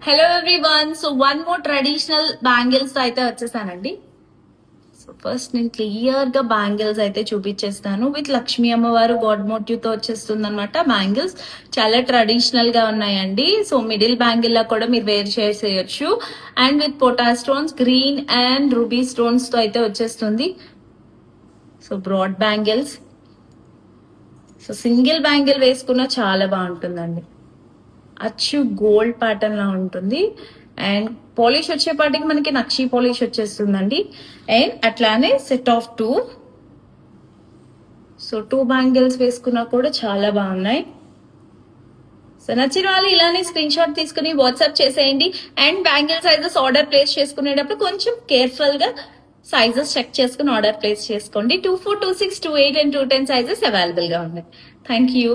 Hello everyone. So one more traditional bangles అయితే వచ్చేసానండి. So first నేను క్లియర్ గా బ్యాంగిల్స్ అయితే చూపించేస్తాను. విత్ లక్ష్మీ అమ్మవారు గాడ్ మోటివ్ తో వచ్చేస్తుంది అనమాట. బ్యాంగిల్స్ చాలా ట్రెడిషనల్ గా ఉన్నాయండి. సో మిడిల్ బ్యాంగిల్ లా కూడా మీరు వేర్ చేసేయచ్చు. అండ్ విత్ పొటా stones, green and ruby stones తో అయితే వచ్చేస్తుంది. So broad bangles. So single bangle వేసుకున్నా చాలా బాగుంటుందండి. అచ్చు గోల్డ్ ప్యాటర్న్ లా ఉంటుంది. అండ్ పాలిష్ వచ్చేపాటికి మనకి నక్షి పాలిష్ వచ్చేస్తుందండి. అండ్ అట్లానే సెట్ ఆఫ్ 2. సో 2 బ్యాంగిల్స్ వేసుకున్నా కూడా చాలా బాగున్నాయి. సో నచ్చిన వాళ్ళు ఇలానే స్క్రీన్ షాట్ తీసుకుని వాట్సాప్ చేసేయండి. And bangle sizes order place చేసుకునేటప్పుడు కొంచెం కేర్ఫుల్ గా సైజెస్ చెక్ చేసుకుని ఆర్డర్ ప్లేస్ చేసుకోండి. 24, 26, 28 అండ్ 210 సైజెస్ అవైలబుల్ గా ఉన్నాయి. Thank you.